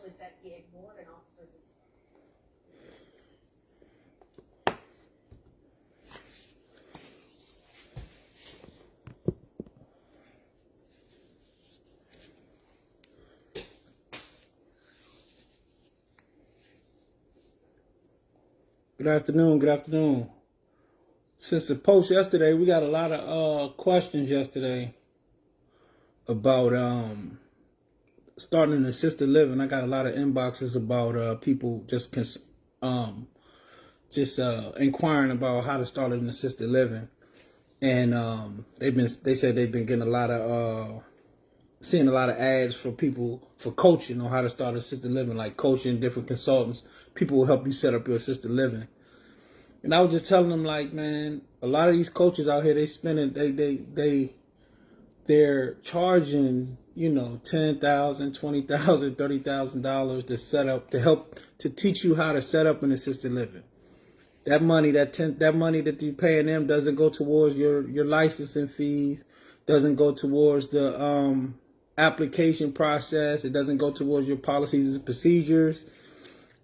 specialists that get more than officers. Good afternoon. Good afternoon. Since the post yesterday, we got a lot of questions yesterday about starting an assisted living. I got a lot of inboxes about people just inquiring about how to start an assisted living, and they said they've been getting a lot of seeing a lot of ads for people for coaching on how to start assisted living, like coaching, different consultants. People will help you set up your assisted living. And I was just telling them, like, man, a lot of these coaches out here, they're charging, $10,000, $20,000, $30,000 to set up, to teach you how to set up an assisted living. That money that you're paying them doesn't go towards your licensing fees, doesn't go towards the application process. It doesn't go towards your policies and procedures.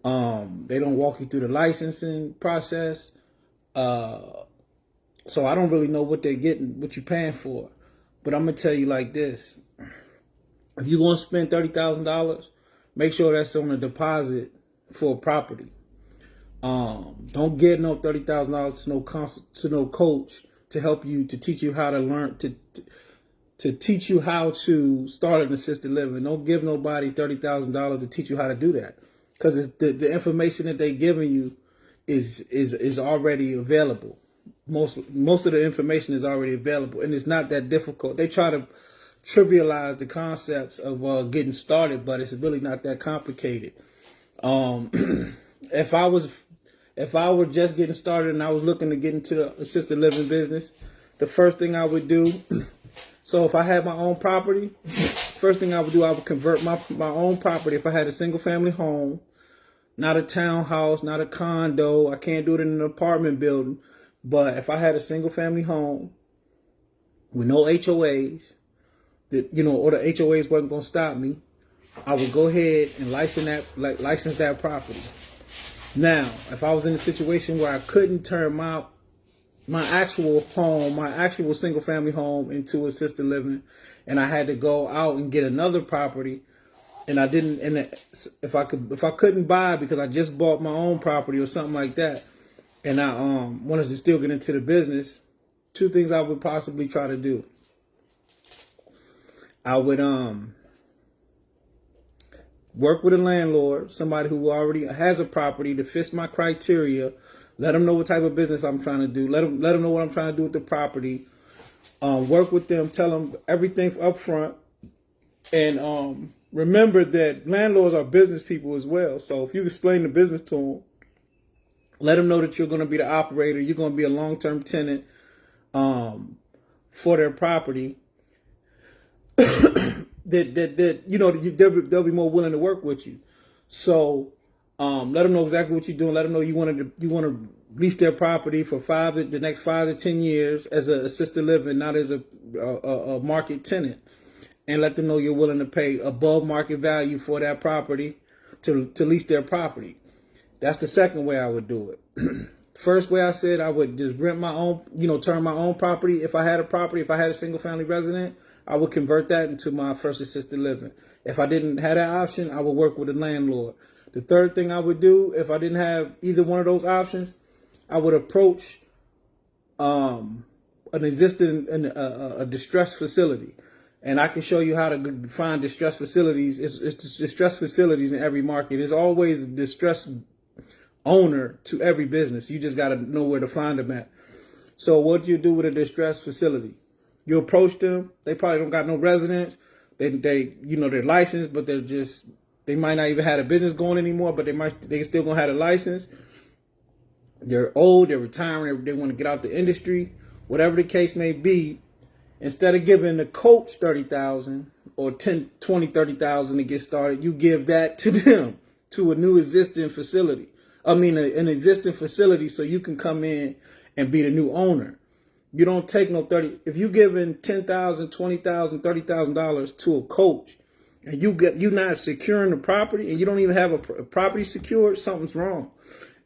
They don't walk you through the licensing process. So I don't really know what they're getting, what you're paying for. But I'm going to tell you like this. If you're going to spend $30,000, make sure that's on a deposit for a property. Don't get no $30,000 to no coach to help you, to teach you how to learn, to teach you how to start an assisted living. Don't give nobody $30,000 to teach you how to do that. Because the information that they're giving you is already available. Most of the information is already available, and it's not that difficult. They try to trivialize the concepts of getting started, but it's really not that complicated. If I were just getting started and I was looking to get into the assisted living business, the first thing I would do. So if I had my own property, first thing I would do, I would convert my own property. If I had a single family home, not a townhouse, not a condo, I can't do it in an apartment building. But if I had a single family home with no HOAs, or the HOAs wasn't going to stop me, I would go ahead and license that property. Now, if I was in a situation where I couldn't turn my actual home, my actual single family home into assisted living, and I had to go out and get another property, and I didn't, and if I couldn't buy because I just bought my own property or something like that, and I wanted to still get into the business, two things I would possibly try to do. I would work with a landlord, somebody who already has a property that fits my criteria. Let them know what type of business I'm trying to do. Let them know what I'm trying to do with the property. Work with them, tell them everything up front. And remember that landlords are business people as well. So if you explain the business to them, let them know that you're going to be the operator. You're going to be a long-term tenant for their property. They'll be more willing to work with you. So let them know exactly what you're doing. Let them know you want to lease their property for the next 5 to 10 years as an assisted living, not as a market tenant. And let them know you're willing to pay above market value for that property to lease their property. That's the second way I would do it. First way I said I would just rent my own, turn my own property. If I had a single family resident, I would convert that into my first assisted living. If I didn't have that option, I would work with a landlord. The third thing I would do, if I didn't have either one of those options, I would approach a distressed facility. And I can show you how to find distressed facilities. It's distressed facilities in every market. There's always a distressed owner to every business. You just got to know where to find them at. So what do you do with a distressed facility? You approach them. They probably don't got no residents. They're licensed, but they might not even have a business going anymore, but they still gonna have a license. They're old, they're retiring, they want to get out the industry, whatever the case may be. Instead of giving the coach $30,000 or $30,000 to get started, you give that to them, to a new existing facility. An existing facility, so you can come in and be the new owner. You don't take no 30. If you giving $10,000, $20,000, $30,000 to a coach, and you not securing the property, and you don't even have a property secured, something's wrong.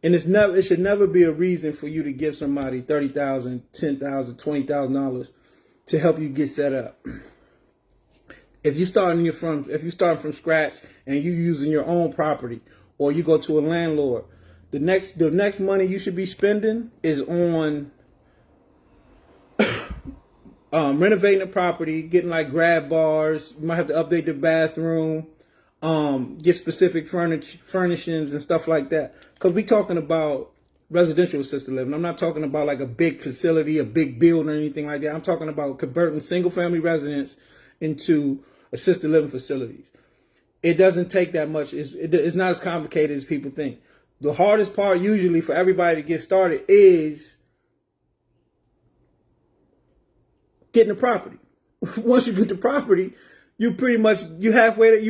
And it should never be a reason for you to give somebody $30,000, $10,000, $20,000 to help you get set up. If you're starting from scratch and you using your own property, or you go to a landlord, the next money you should be spending is on renovating the property, getting like grab bars. You might have to update the bathroom, get specific furnishings and stuff like that. Because we talking about residential assisted living. I'm not talking about like a big facility, a big building or anything like that. I'm talking about converting single family residents into assisted living facilities. It doesn't take that much. It's not as complicated as people think. The hardest part usually for everybody to get started is getting the property. Once you get the property, you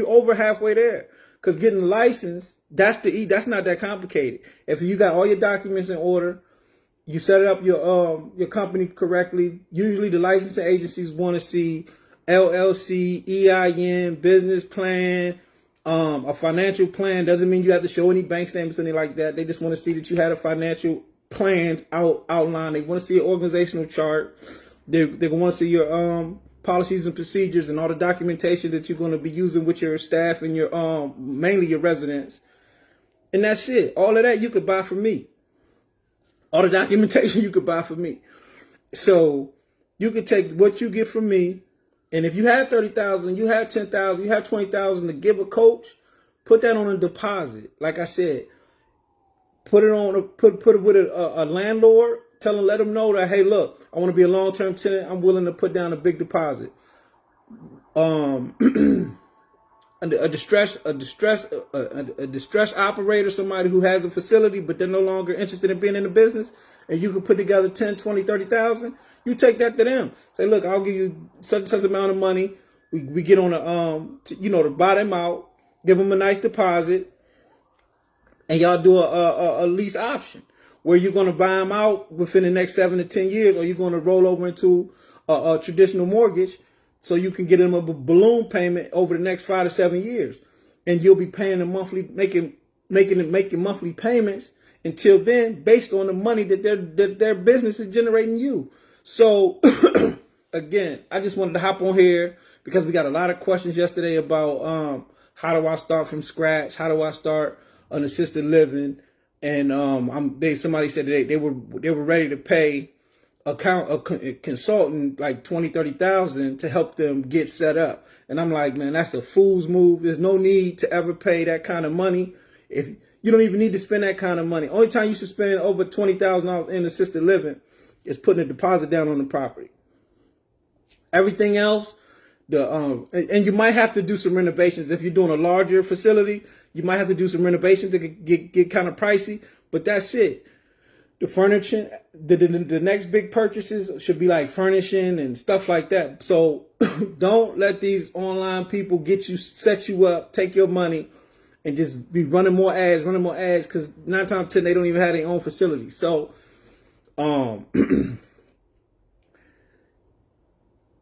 over halfway there. Because getting the license, that's not that complicated. If you got all your documents in order, you set up your company correctly. Usually the licensing agencies want to see LLC, EIN, business plan, a financial plan. Doesn't mean you have to show any bank statements, anything like that. They just want to see that you had a financial plan outlined. They want to see an organizational chart. They're going to want to see your policies and procedures and all the documentation that you're going to be using with your staff and your mainly your residents. And that's it. All of that you could buy from me. All the documentation you could buy from me. So you could take what you get from me. And if you have 30,000, you have 10,000, you have 20,000 to give a coach, put that on a deposit. Like I said, put it with a landlord. Let them know that, hey, look, I want to be a long-term tenant. I'm willing to put down a big deposit. A distress operator, somebody who has a facility, but they're no longer interested in being in the business, and you can put together 10, 20, 30,000. You take that to them. Say, look, I'll give you such and such amount of money. We get on to buy them out, give them a nice deposit, and y'all do a lease option where you're going to buy them out within the next 7 to 10 years, or you're going to roll over into a traditional mortgage so you can get them a balloon payment over the next 5 to 7 years. And you'll be paying them monthly, making monthly payments until then, based on the money that their business is generating you. So again, I just wanted to hop on here because we got a lot of questions yesterday about how do I start from scratch? How do I start an assisted living? And somebody said they were ready to pay a consultant like 20, 30,000 to help them get set up. And I'm like, man, that's a fool's move. There's no need to ever pay that kind of money. If you don't even need to spend that kind of money. Only time you should spend over $20,000 in assisted living is putting a deposit down on the property. Everything else, and you might have to do some renovations. If you're doing a larger facility, you might have to do some renovations that could get kind of pricey, but that's it. The furniture, the next big purchases should be like furnishing and stuff like that. So don't let these online people set you up, take your money, and just be running more ads, because 9 times out of 10 they don't even have their own facility. So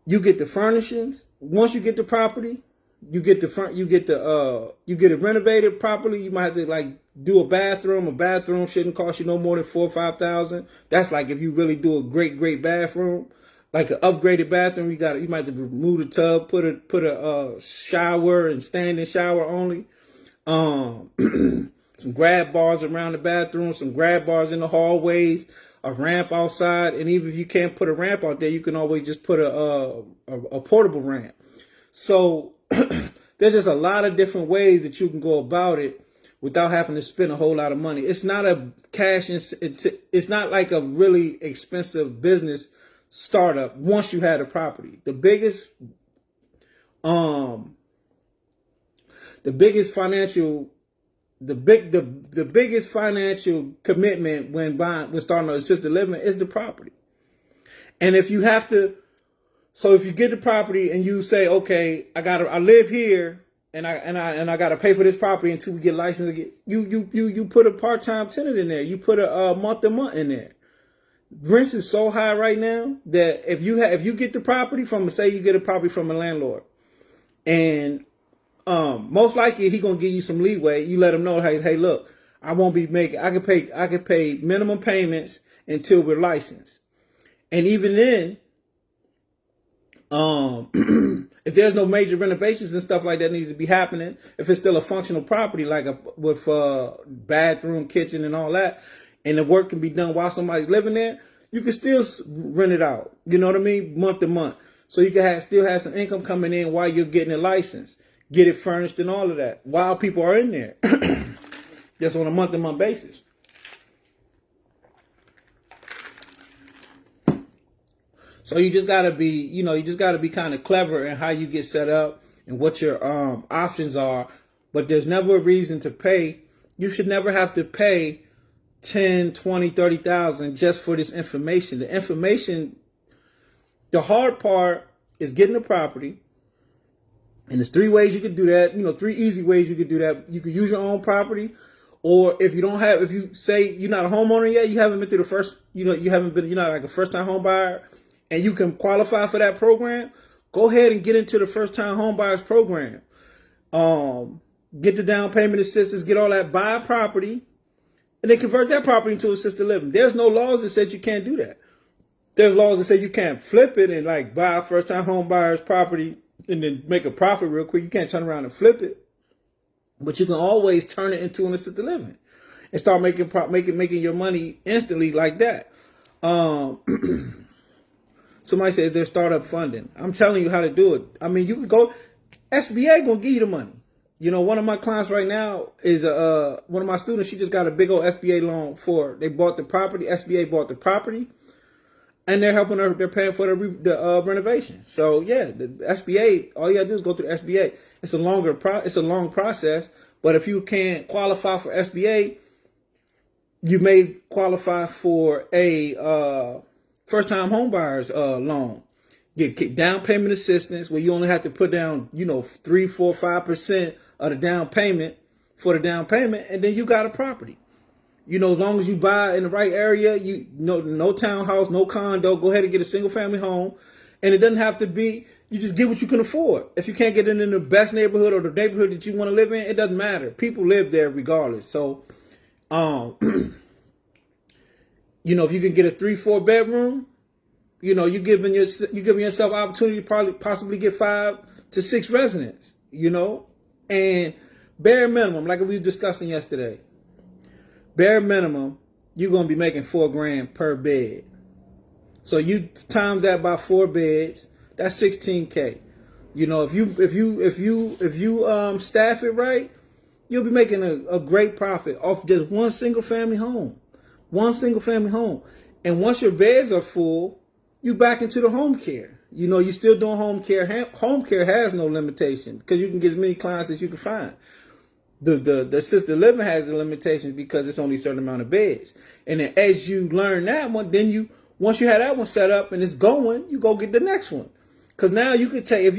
you get the furnishings. Once you get the property, you get it renovated properly. You might have to like do a bathroom. A bathroom shouldn't cost you no more than $4,000 or $5,000. That's like if you really do a great bathroom, like an upgraded bathroom. You might have to remove the tub, put a shower and standing shower only. Some grab bars around the bathroom, some grab bars in the hallways, a ramp outside, and even if you can't put a ramp out there, you can always just put a portable ramp. So there's just a lot of different ways that you can go about it without having to spend a whole lot of money. It's not it's not like a really expensive business startup once you have a property. The biggest financial commitment when starting an assisted living is the property. And if you get the property and you say, okay, I live here and I gotta pay for this property until we get licensed again, you put a part-time tenant in there. You put a month in there. Rents is so high right now that if you get the property from, say you get a property from a landlord, and Most likely he gonna give you some leeway. You let him know, hey, look, I won't be making. I could pay minimum payments until we're licensed, and even then, if there's no major renovations and stuff like that needs to be happening, if it's still a functional property like with bathroom, kitchen, and all that, and the work can be done while somebody's living there, you can still rent it out. You know what I mean, month to month, so you can still have some income coming in while you're getting it licensed, get it furnished, and all of that while people are in there, just on a month to month basis. So you just gotta be, kind of clever in how you get set up and what your options are. But there's never a reason to pay. You should never have to pay 10, 20, 30,000 just for this information. The information, the hard part is getting the property. And there's 3 ways you could do that. 3 easy ways you could do that. You could use your own property. Or if you say you're not a homeowner yet, you haven't been through the first, you're not like a first time home buyer, and you can qualify for that program, go ahead and get into the first time home buyers program. Get the down payment assistance, get all that, buy a property, and then convert that property into assisted living. There's no laws that said you can't do that. There's laws that say you can't flip it and like buy a first time home buyers property and then make a profit real quick. You can't turn around and flip it, but you can always turn it into an assisted living and start making your money instantly like that. Somebody says there's startup funding. I'm telling you how to do it. I mean, you can go, SBA gonna give you the money. One of my clients right now is one of my students. She just got a big old SBA loan they bought the property. SBA bought the property, and they're helping her. They're paying for the renovation. So yeah, the SBA. All you gotta do is go through the SBA. It's a long process, but if you can't qualify for SBA, you may qualify for a first-time homebuyers loan. Get down payment assistance where you only have to put down, 3, 4, 5% of the down payment for the down payment, and then you got a property. As long as you buy in the right area, no townhouse, no condo, go ahead and get a single-family home, and it doesn't have to be. You just get what you can afford. If you can't get it in the best neighborhood or the neighborhood that you want to live in, it doesn't matter. People live there regardless. So, if you can get a 3, 4 bedroom, you're giving yourself opportunity to possibly get 5 to 6 residents, and bare minimum, like we were discussing yesterday, bare minimum, you're going to be making $4,000 per bed. So you times that by 4 beds, that's $16K. If you staff it right, you'll be making a great profit off just one single family home. And once your beds are full, you back into the home care. You're still doing home care. Home care has no limitation because you can get as many clients as you can find. The assisted living has the limitations because it's only a certain amount of beds. And then as you learn that one, then once you have that one set up and it's going, you go get the next one. Because now you could take, if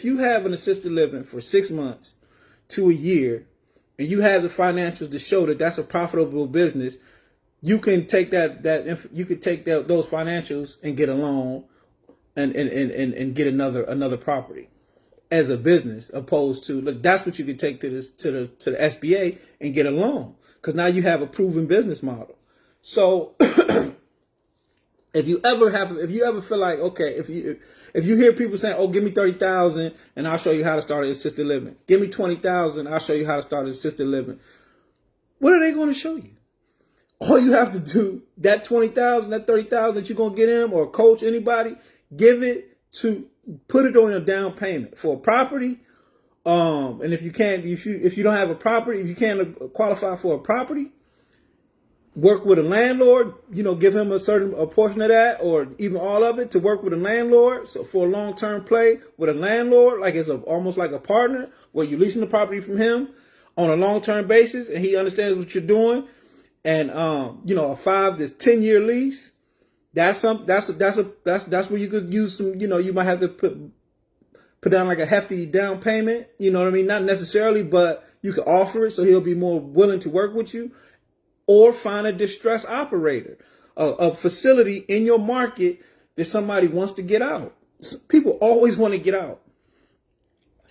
you have an assisted living for 6 months to a year, and you have the financials to show that that's a profitable business, you can take those financials and get a loan and get another property as a business, opposed to, look, that's what you can take to the SBA and get a loan, because now you have a proven business model. So if you ever feel like, okay, if you hear people saying, oh, give me 30,000 and I'll show you how to start an assisted living. Give me 20,000, I'll show you how to start an assisted living. What are they going to show you? All you have to do, that 20,000, that 30,000 that you're going to get them, or coach anybody, put it on a down payment for a property. And if you don't have a property, if you can't qualify for a property, work with a landlord, give him a portion of that, or even all of it, to work with a landlord. So for a long-term play with a landlord, like it's almost like a partner, where you're leasing the property from him on a long-term basis, and he understands what you're doing. And a 5 to 10 year lease, that's where you could use some, you might have to put down like a hefty down payment, what I mean? Not necessarily, but you can offer it so he'll be more willing to work with you. Or find a distressed operator, a facility in your market that somebody wants to get out. People always want to get out.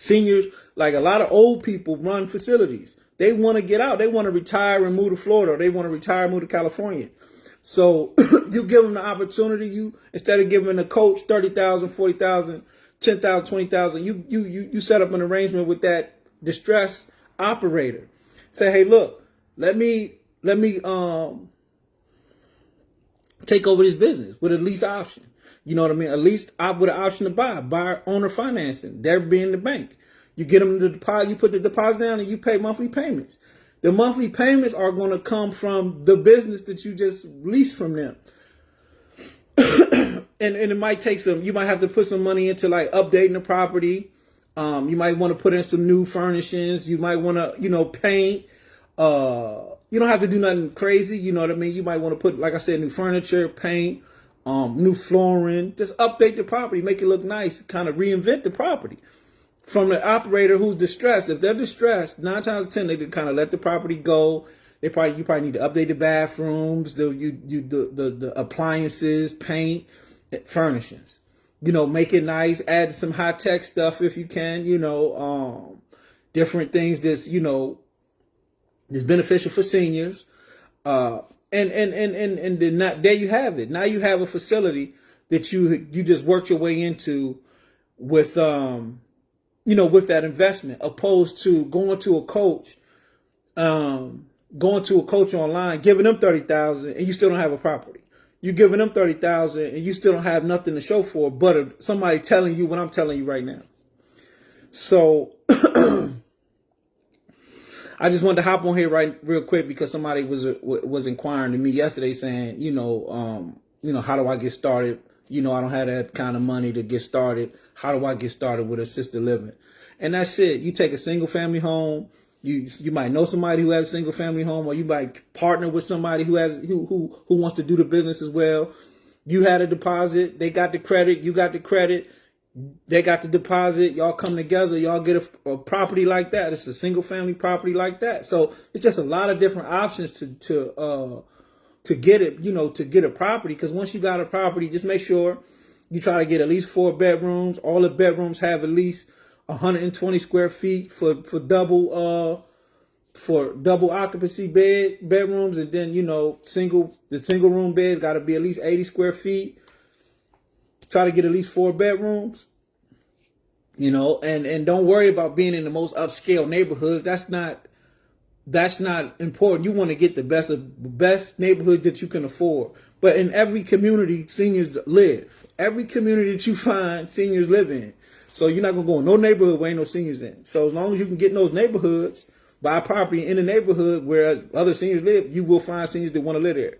Seniors, like a lot of old people run facilities. They want to get out. They want to retire and move to Florida. Or they want to retire and move to California. So you give them the opportunity. You, instead of giving a coach 30,000, 40,000, 10,000, 20,000, you set up an arrangement with that distressed operator. Say, hey, look, let me take over this business with a lease option. You know what I mean? A lease with an option to buy owner financing. They're being the bank. You get them the deposit, you put the deposit down, and you pay monthly payments. The monthly payments are going to come from the business that you just leased from them. and it might take you might have to put some money into like updating the property. You might want to put in some new furnishings. You might want to, paint. You don't have to do nothing crazy. You know what I mean? You might want to put, like I said, new furniture, paint, new flooring. Just update the property, make it look nice, kind of reinvent the property. From the operator who's distressed, if they're distressed, 9 times out of 10, they can kind of let the property go. You probably need to update the bathrooms, the appliances, paint, furnishings. Make it nice. Add some high tech stuff if you can. Different things that's is beneficial for seniors. And then there you have it. Now you have a facility that you just worked your way into with with that investment, opposed to going to a coach online, giving them 30,000 and you still don't have a property. You're giving them 30,000 and you still don't have nothing to show for it, but somebody telling you what I'm telling you right now. So I just wanted to hop on here real quick because somebody was inquiring to me yesterday saying, how do I get started? I don't have that kind of money to get started. How do I get started with assisted living? And that's it. You take a single family home. You might know somebody who has a single family home, or you might partner with somebody who wants to do the business as well. You had a deposit. They got the credit. You got the credit. They got the deposit. Y'all come together. Y'all get a property like that. It's a single family property like that. So it's just a lot of different options to get it, to get a property. Because once you got a property, just make sure you try to get at least 4 bedrooms. All the bedrooms have at least 120 square feet for double occupancy bedrooms, and then the single room beds got to be at least 80 square feet. Try to get at least 4 bedrooms. And don't worry about being in the most upscale neighborhoods. That's not important. You want to get the best neighborhood that you can afford. But in every community, seniors live. Every community that you find, seniors live in. So you're not going to go in no neighborhood where ain't no seniors in. So as long as you can get in those neighborhoods, buy property in the neighborhood where other seniors live, you will find seniors that want to live there.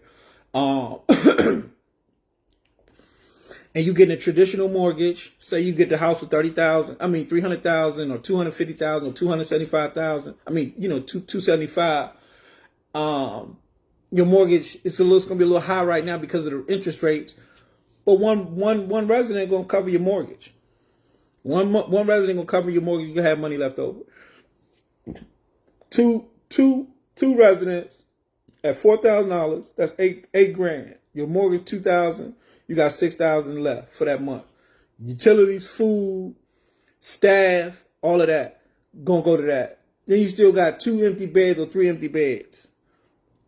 And you get a traditional mortgage. Say you get the house for 300,000 or 250,000 or 275,000. 275. Your mortgage is going to be a little high right now because of the interest rates. But one resident going to cover your mortgage. One resident going to cover your mortgage. You can have money left over. Two residents at $4,000. That's eight grand. Your mortgage $2,000. You got $6,000 left for that month. Utilities, food, staff, all of that gonna go to that. Then you still got 2 empty beds or 3 empty beds,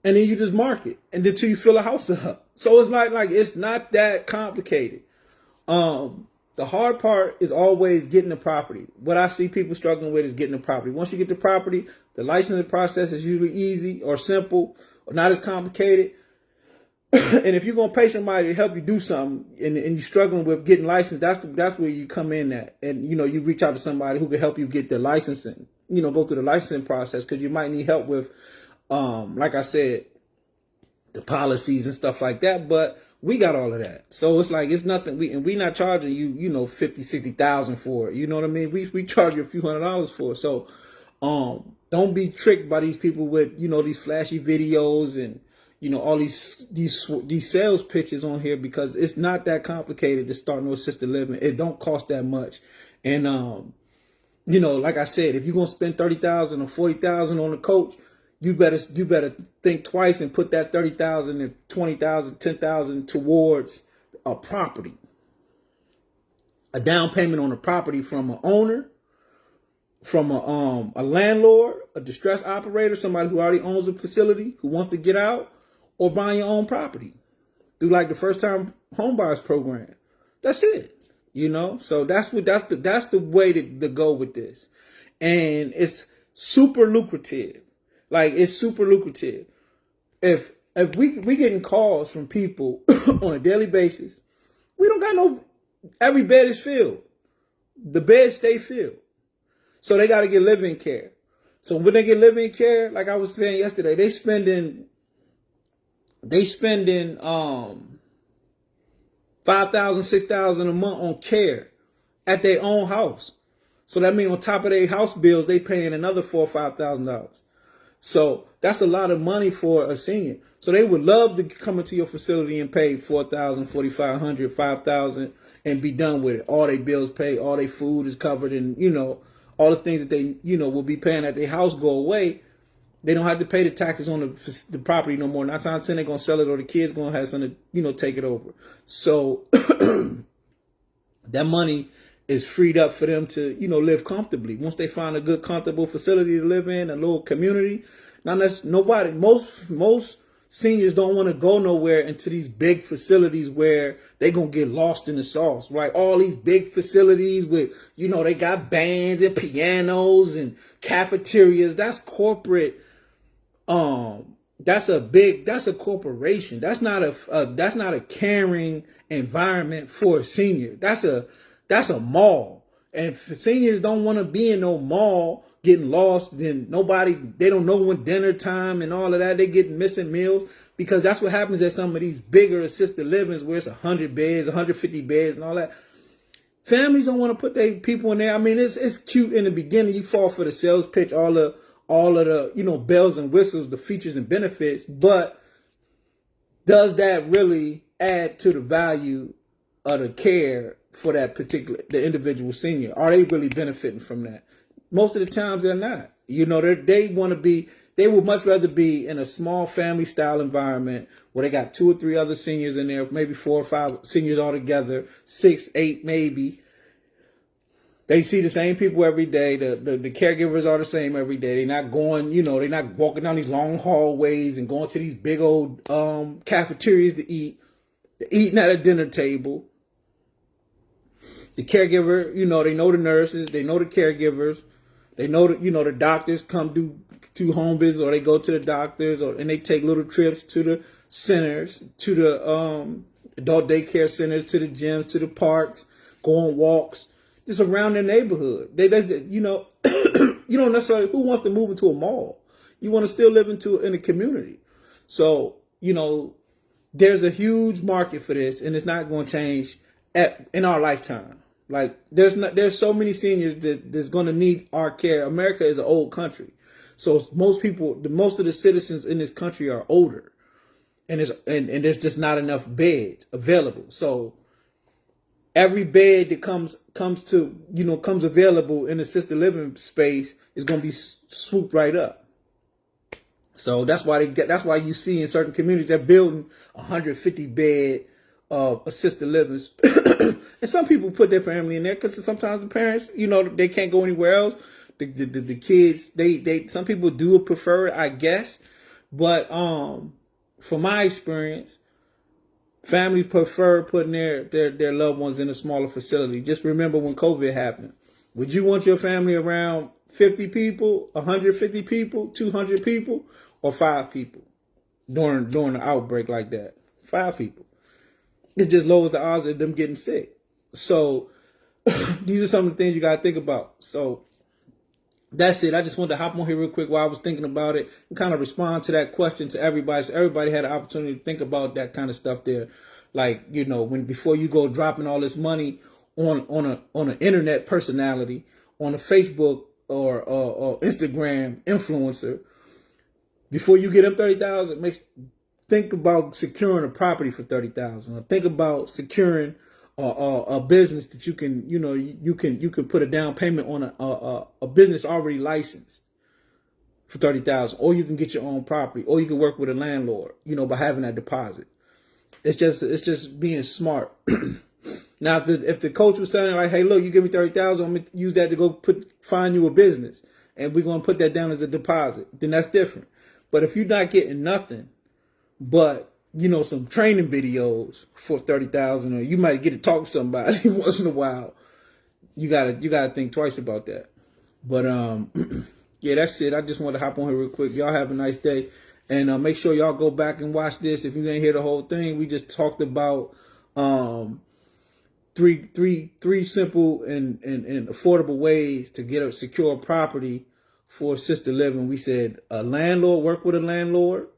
and then you just mark it, and until you fill a house up. So it's like it's not that complicated. The hard part is always getting the property. What I see people struggling with is getting the property. Once you get the property, the licensing process is usually easy or simple or not as complicated. And if you're going to pay somebody to help you do something and you're struggling with getting licensed, that's where you come in at. And, you reach out to somebody who can help you get the licensing, go through the licensing process, because you might need help with, like I said, the policies and stuff like that. But we got all of that. So it's like, it's nothing. We're not charging you, 50, 60,000 for it. You know what I mean? We charge you a few $100s for it. So don't be tricked by these people with, these flashy videos and, all these sales pitches on here, because it's not that complicated to start no assisted living. It don't cost that much. And, like I said, if you're going to spend 30,000 or 40,000 on a coach, you better think twice and put that 30,000 and 20,000, 10,000 towards a property, a down payment on a property from an owner, a landlord, a distressed operator, somebody who already owns a facility who wants to get out, or buying your own property through like the first time home buyers program. That's it. So that's the way to go with this. And it's super lucrative. Like, it's super lucrative. If we getting calls from people on a daily basis, we don't got every bed is filled. The beds stay filled. So they got to get live-in care. So when they get live-in care, like I was saying yesterday, they spending $5,000, $6,000 a month on care at their own house. So that means on top of their house bills, they paying another $4,000 or $5,000. So that's a lot of money for a senior. So they would love to come into your facility and pay $4,000, $4,500, $5,000 and be done with it. All their bills paid, all their food is covered, and all the things that they will be paying at their house go away. They don't have to pay the taxes on the property no more. 9 times out of 10, they're gonna sell it, or the kids gonna have something to take it over. So that money is freed up for them to live comfortably. Once they find a good, comfortable facility to live in, a little community. Now that's most seniors don't want to go nowhere into these big facilities where they gonna get lost in the sauce, right? All these big facilities with they got bands and pianos and cafeterias. That's corporate. That's a corporation. That's not a caring environment for a senior. That's a mall. And if seniors don't want to be in no mall getting lost, then they don't know when dinner time and all of that. They get missing meals, because that's what happens at some of these bigger assisted livings where it's 100 beds, 150 beds and all that. Families don't want to put their people in there. I mean, it's cute in the beginning. You fall for the sales pitch, all of the bells and whistles, the features and benefits, but does that really add to the value of the care for the individual senior? Are they really benefiting from that? Most of the times they're not. They would much rather be in a small family style environment where they got 2 or 3 other seniors in there, maybe 4 or 5 seniors all together, 6, 8 maybe. They see the same people every day. The caregivers are the same every day. They're not going, they're not walking down these long hallways and going to these big old cafeterias to eat. They're eating at a dinner table. The caregiver, they know the nurses, they know the caregivers, they know that, the doctors come do home visits, or they go to the doctors, and they take little trips to the centers, to the adult daycare centers, to the gyms, to the parks, go on walks, just around their neighborhood. They you don't necessarily, who wants to move into a mall? You want to still live in a community. So, there's a huge market for this, and it's not going to change in our lifetime. Like, there's so many seniors that's going to need our care. America is an old country. So most of the citizens in this country are older, and there's just not enough beds available. So every bed that comes available in assisted living space is going to be swooped right up. So that's why you see in certain communities they're building 150 bed assisted living. And some people put their family in there because sometimes the parents, they can't go anywhere else. The kids, they some people do prefer it, I guess. But from my experience, families prefer putting their loved ones in a smaller facility. Just remember when COVID happened. Would you want your family around 50 people, 150 people, 200 people, or 5 people during the outbreak like that? 5 people. It just lowers the odds of them getting sick. So these are some of the things you got to think about. So that's it. I just wanted to hop on here real quick while I was thinking about it and kind of respond to that question to everybody. So everybody had an opportunity to think about that kind of stuff there. Like, before you go dropping all this money on an internet personality, on a Facebook or Instagram influencer, before you get them 30,000, think about securing a property for 30,000, or think about securing a business that you can put a down payment on a business already licensed for 30,000, or you can get your own property, or you can work with a landlord, by having that deposit. It's just being smart. Now, if the coach was saying like, "Hey, look, you give me 30,000, I'm gonna use that to go find you a business, and we're gonna put that down as a deposit," then that's different. But if you're not getting nothing, but some training videos for 30,000, or you might get to talk to somebody once in a while, you gotta think twice about that. But yeah, that's it. I just want to hop on here real quick. Y'all have a nice day, and make sure y'all go back and watch this. If you didn't hear the whole thing, we just talked about three simple and affordable ways to get a secure property for assisted living. We said a landlord, work with a landlord,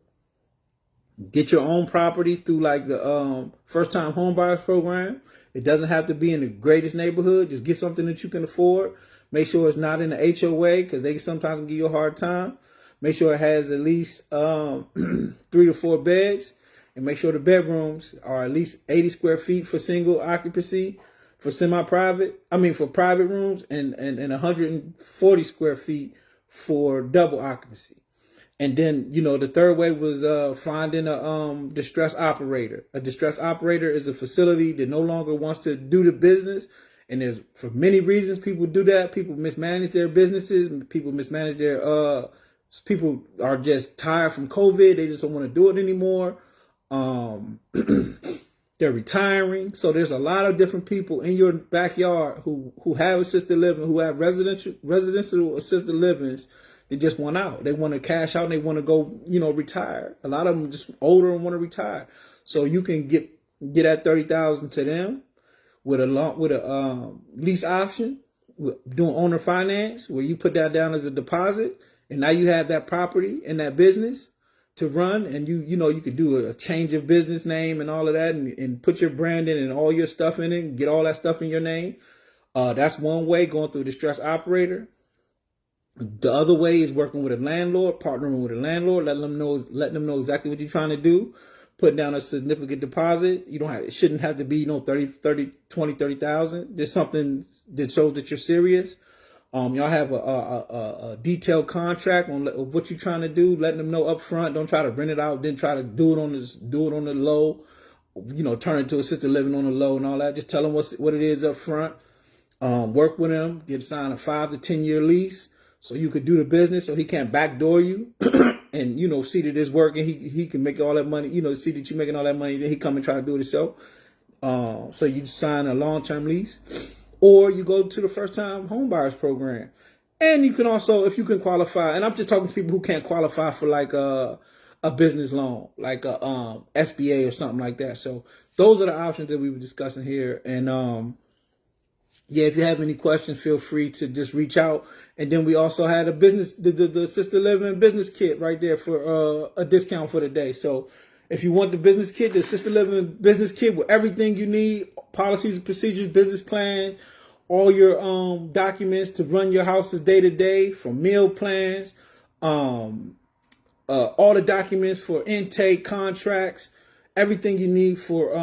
get your own property through like the first time home buyers program. It doesn't have to be in the greatest neighborhood. Just get something that you can afford. Make sure it's not in the HOA, because they sometimes give you a hard time. Make sure it has at least 3 to 4 beds. And make sure the bedrooms are at least 80 square feet for single occupancy, for for private rooms, and 140 square feet for double occupancy. And then, the third way was finding a distress operator. A distress operator is a facility that no longer wants to do the business. And there's, for many reasons, people do that. People mismanage their businesses. People mismanage their, people are just tired from COVID. They just don't want to do it anymore. They're retiring. So there's a lot of different people in your backyard who have assisted living, who have residential assisted livings. They just want out. They want to cash out and they want to go, retire. A lot of them are just older and want to retire. So you can get that 30,000 to them with a lease option, doing owner finance, where you put that down as a deposit, and now you have that property and that business to run, and you could do a change of business name and all of that, and put your brand in and all your stuff in it, and get all that stuff in your name. That's one way, going through a distress operator. The other way is working with a landlord, partnering with a landlord, letting them know exactly what you're trying to do, putting down a significant deposit. It shouldn't have to be 30,000. There's something that shows that you're serious. Y'all have a detailed contract on what you're trying to do, letting them know up front. Don't try to rent it out, then try to do it on the low, turn it to assisted living on the low and all that. Just tell them what it is up front. Work with them, get signed a 5 to 10 year lease, so you could do the business, so he can't backdoor you and, see that it's working. He can make all that money, see that you're making all that money. Then he come and try to do it himself. So you sign a long-term lease, or you go to the first time home buyers program. And you can also, if you can qualify, and I'm just talking to people who can't qualify for like a business loan, like a SBA or something like that. So those are the options that we were discussing here. And yeah, if you have any questions, feel free to just reach out. And then we also had the assisted living business kit right there for a discount for the day. So if you want the business kit, the assisted living business kit with everything you need, policies and procedures, business plans, all your documents to run your houses day to day, from meal plans, all the documents for intake, contracts, everything you need for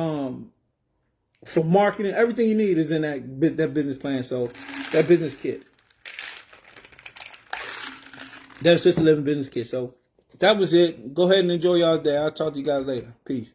marketing, everything you need is in that business plan. So that business kit, that assisted living business kit. So that was it. Go ahead and enjoy y'all's day. I'll talk to you guys later. Peace.